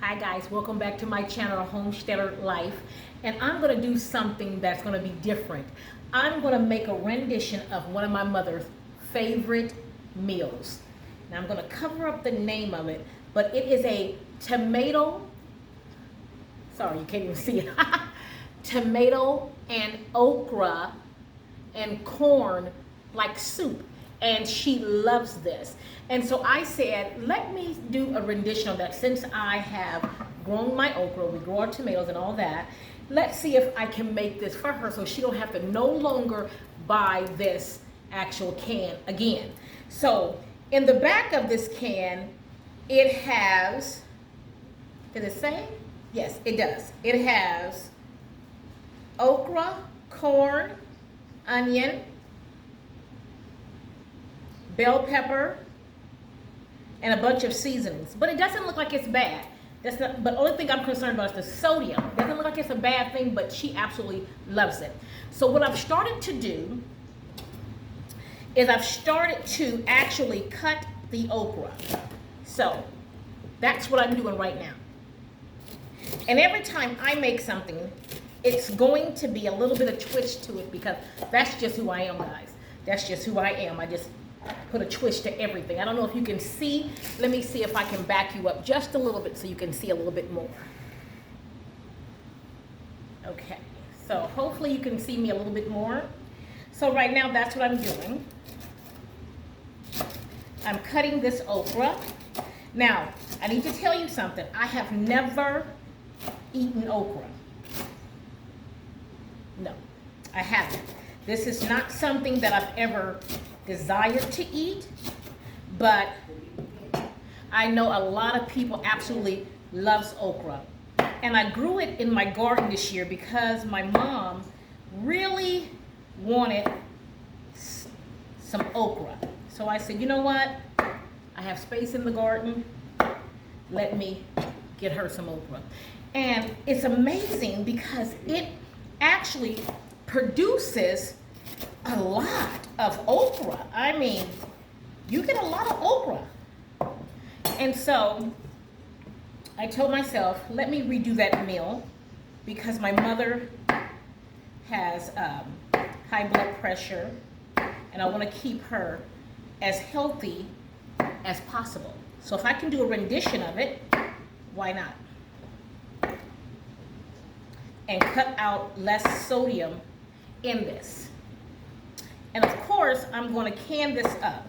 Hi guys, welcome back to my channel, Homesteader Life. And I'm going to do something that's going to be different. I'm going to make a rendition of one of my mother's favorite meals. Now I'm going to cover up the name of it, but it is a tomato, sorry you can't even see it, tomato and okra and corn like soup. And she loves this. And so I said, let me do a rendition of that. Since I have grown my okra, we grow our tomatoes and all that, let's see if I can make this for her so she don't have to no longer buy this actual can again. So in the back of this can, it has, did it say? Yes, it does. It has okra, corn, onion, bell pepper, and a bunch of seasonings. But it doesn't look like it's bad. That's not, but the only thing I'm concerned about is the sodium. It doesn't look like it's a bad thing, but she absolutely loves it. So what I've started to do is I've started to actually cut the okra. So that's what I'm doing right now. And every time I make something, it's going to be a little bit of twist to it because that's just who I am, guys. That's just who I am. I just put a twist to everything. I don't know if you can see. Let me see if I can back you up just a little bit so you can see a little bit more. Okay, so hopefully you can see me a little bit more. So right now that's what I'm doing. I'm cutting this okra. Now, I need to tell you something. I have never eaten okra. No, I haven't. This is not something that I've ever desired to eat, but I know a lot of people absolutely loves okra. And I grew it in my garden this year because my mom really wanted some okra. So I said, you know what? I have space in the garden. Let me get her some okra. And it's amazing because it actually produces a lot of okra. I mean, you get a lot of okra. And so I told myself, let me redo that meal because my mother has high blood pressure and I want to keep her as healthy as possible. So if I can do a rendition of it, why not? And cut out less sodium in this. And of course, I'm going to can this up.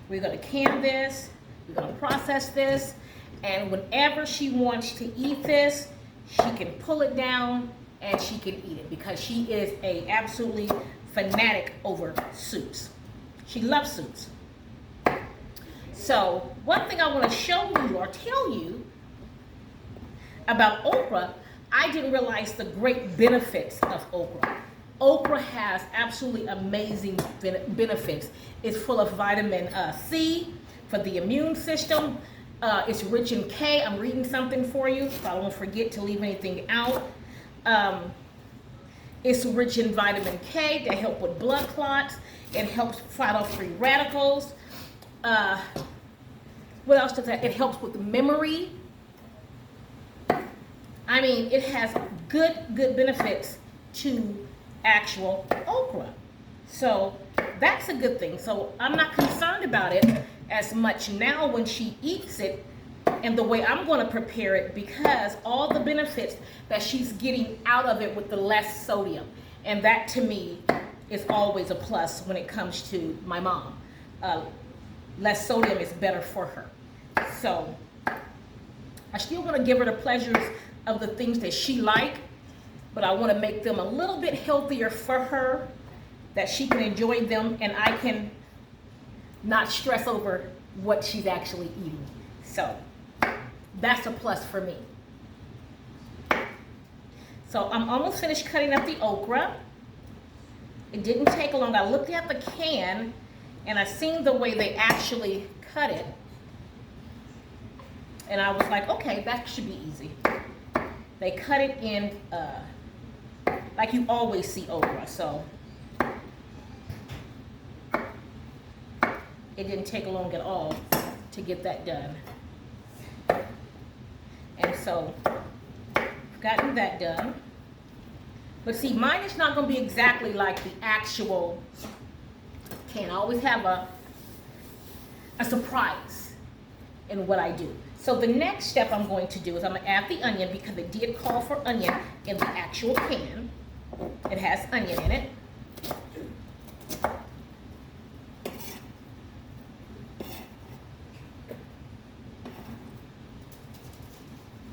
We're going to can this, we're going to process this, and whenever she wants to eat this, she can pull it down and she can eat it because she is a absolutely fanatic over soups. She loves soups. So one thing I want to show you or tell you about okra, I didn't realize the great benefits of okra. Okra has absolutely amazing benefits. It's full of vitamin C for the immune system. It's rich in K. I'm reading something for you, so I won't forget to leave anything out. It's rich in vitamin K to help with blood clots. It helps fight off free radicals. What else does that? It helps with memory. I mean, it has good benefits to actual okra. So that's a good thing. So I'm not concerned about it as much now when she eats it and the way I'm going to prepare it because all the benefits that she's getting out of it with the less sodium. And that to me is always a plus when it comes to my mom. Less sodium is better for her. So I still want to give her the pleasures of the things that she likes, but I want to make them a little bit healthier for her, that she can enjoy them and I can not stress over what she's actually eating. So that's a plus for me. So I'm almost finished cutting up the okra. It didn't take long. I looked at the can and I seen the way they actually cut it. And I was like, okay, that should be easy. They cut it in like you always see okra, so it didn't take long at all to get that done. And so I've gotten that done. But see, mine is not going to be exactly like the actual can. I always have a surprise in what I do. So the next step I'm going to do is I'm going to add the onion, because it did call for onion in the actual can. It has onion in it.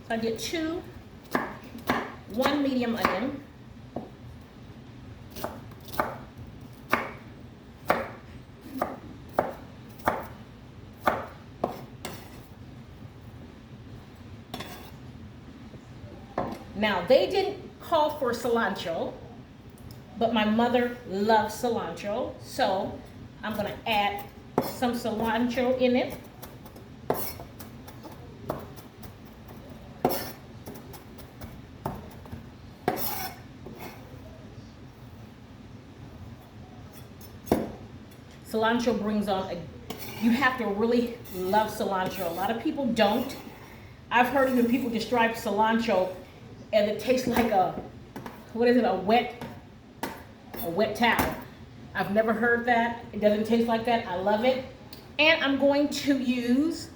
So I get one medium onion. Now, they didn't call for cilantro, but my mother loves cilantro, so I'm going to add some cilantro in it. Cilantro brings on you have to really love cilantro. A lot of people don't. I've heard even people describe cilantro and it tastes like a wet towel. I've never heard that. It doesn't taste like that. I love it. And I'm going to use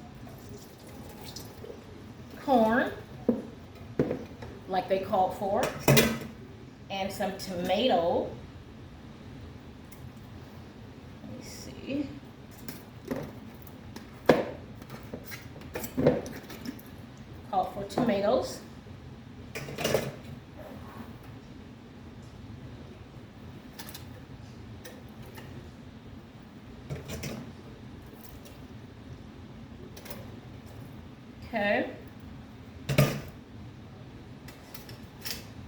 corn, like they called for, and some tomato. Let me see. Called for tomatoes. Okay.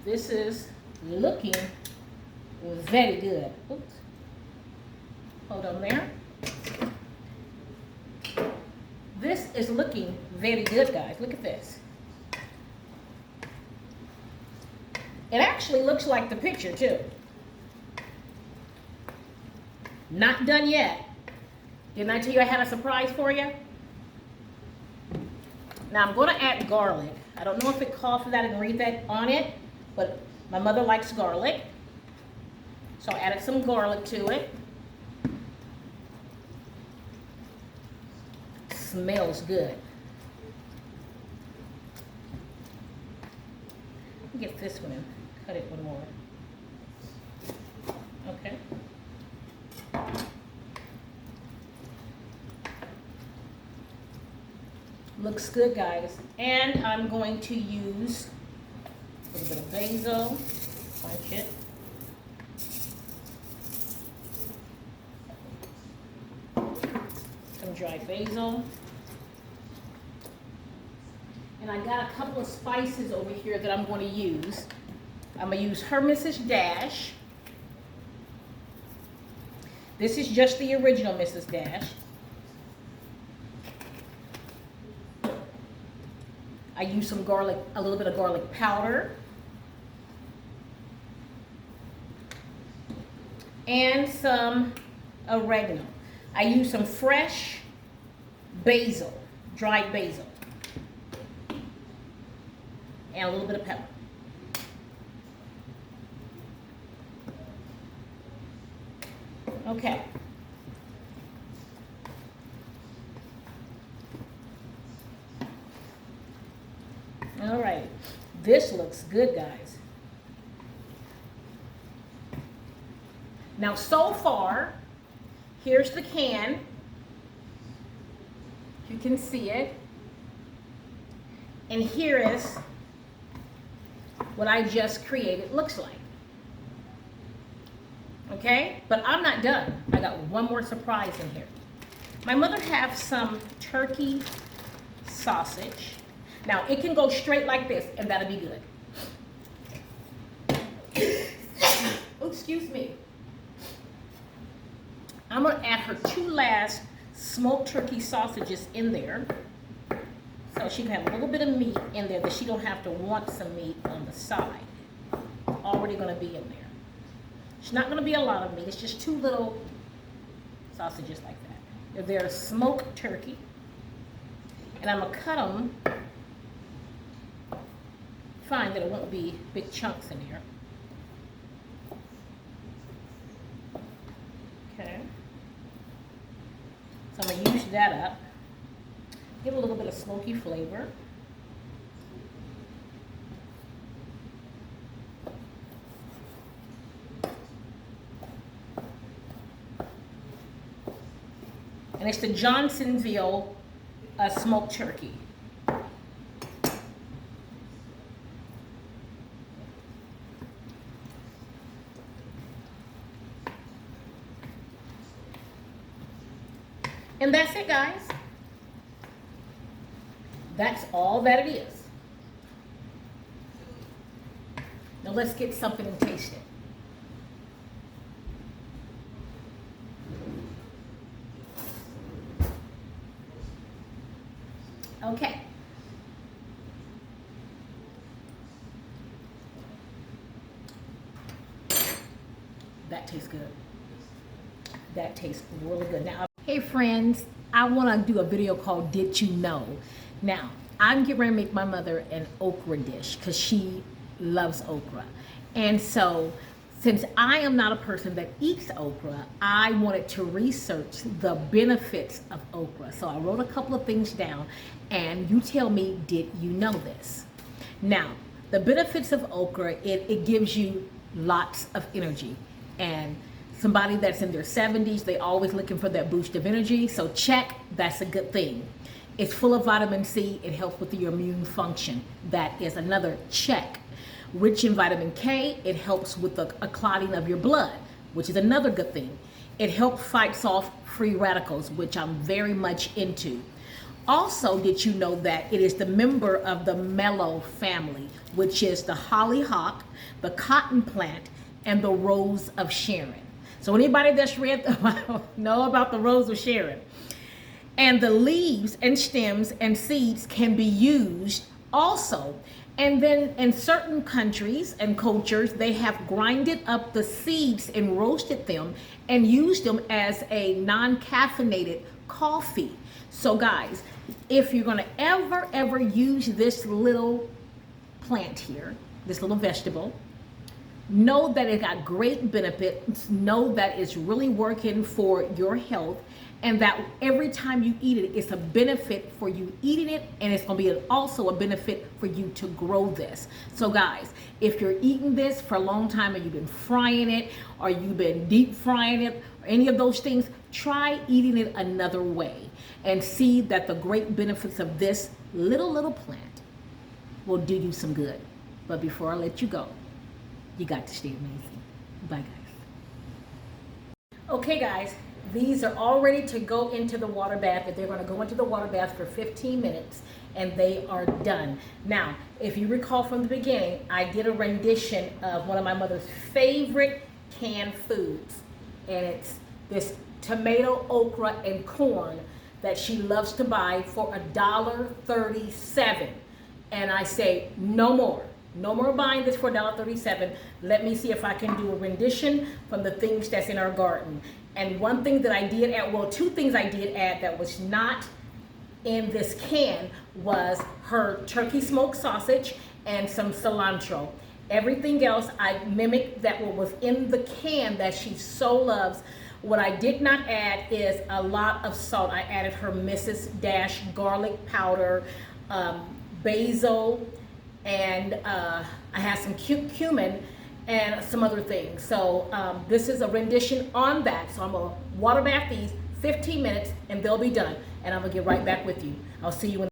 This is looking very good. Oops. Hold on there. This is looking very good, guys. Look at this. It actually looks like the picture, too. Not done yet. Didn't I tell you I had a surprise for you? Now I'm going to add garlic. I don't know if it called for that and read that on it, but my mother likes garlic. So I added some garlic to it. Smells good. Let me get this one and cut it one more. Okay. Looks good, guys. And I'm going to use a little bit of basil. Punch it. Some dried basil. And I got a couple of spices over here that I'm going to use. I'm going to use her Mrs. Dash. This is just the original Mrs. Dash. I use some garlic, a little bit of garlic powder. And some oregano. I use some fresh basil, dried basil. And a little bit of pepper. Okay. All right. This looks good, guys. Now, so far, here's the can. You can see it. And here is what I just created looks like. Okay? But I'm not done. I got one more surprise in here. My mother has some turkey sausage. Now, it can go straight like this, and that'll be good. Oh, excuse me. I'm going to add her 2 last smoked turkey sausages in there. So she can have a little bit of meat in there that she don't have to want some meat on the side. Already going to be in there. It's not going to be a lot of meat. It's just 2 little sausages like that. They're smoked turkey. And I'm going to cut them find that it won't be big chunks in here. Okay. So I'm gonna use that up. Give it a little bit of smoky flavor. And it's the Johnsonville smoked turkey. And that's it, guys. That's all that it is. Now let's get something and taste it. Okay. That tastes good. That tastes really good. Now, hey friends, I want to do a video called Did You Know? Now, I'm getting ready to make my mother an okra dish because she loves okra. And so, since I am not a person that eats okra, I wanted to research the benefits of okra. So I wrote a couple of things down, and you tell me, did you know this? Now, the benefits of okra, it gives you lots of energy. And somebody that's in their 70s, they always looking for that boost of energy. So check, that's a good thing. It's full of vitamin C. It helps with your immune function. That is another check. Rich in vitamin K, it helps with a clotting of your blood, which is another good thing. It helps fight off free radicals, which I'm very much into. Also, did you know that it is the member of the mallow family, which is the hollyhock, the cotton plant, and the rose of Sharon. So anybody that's read know about the rose of Sharon. And the leaves and stems and seeds can be used also. And then in certain countries and cultures, they have grinded up the seeds and roasted them and used them as a non-caffeinated coffee. So guys, if you're gonna ever use this little plant here, this little vegetable, know that it got great benefits, know that it's really working for your health, and that every time you eat it, it's a benefit for you eating it, and it's gonna be also a benefit for you to grow this. So guys, if you're eating this for a long time and you've been frying it, or you've been deep frying it, or any of those things, try eating it another way and see that the great benefits of this little plant will do you some good. But before I let you go, you got to stay amazing. Bye guys. Okay guys, these are all ready to go into the water bath. If they're going to go into the water bath for 15 minutes and they are done. Now, if you recall from the beginning, I did a rendition of one of my mother's favorite canned foods. And it's this tomato, okra, and corn that she loves to buy for $1.37. And I say, no more. No more buying this for $1.37. Let me see if I can do a rendition from the things that's in our garden. And one thing that I did add, well, two things I did add that was not in this can was her turkey smoked sausage and some cilantro. Everything else I mimicked that was in the can that she so loves. What I did not add is a lot of salt. I added her Mrs. Dash garlic powder, basil, and I have some cumin and some other things. So this is a rendition on that. So I'm gonna water bath these 15 minutes and they'll be done. And I'm gonna get right back with you. I'll see you in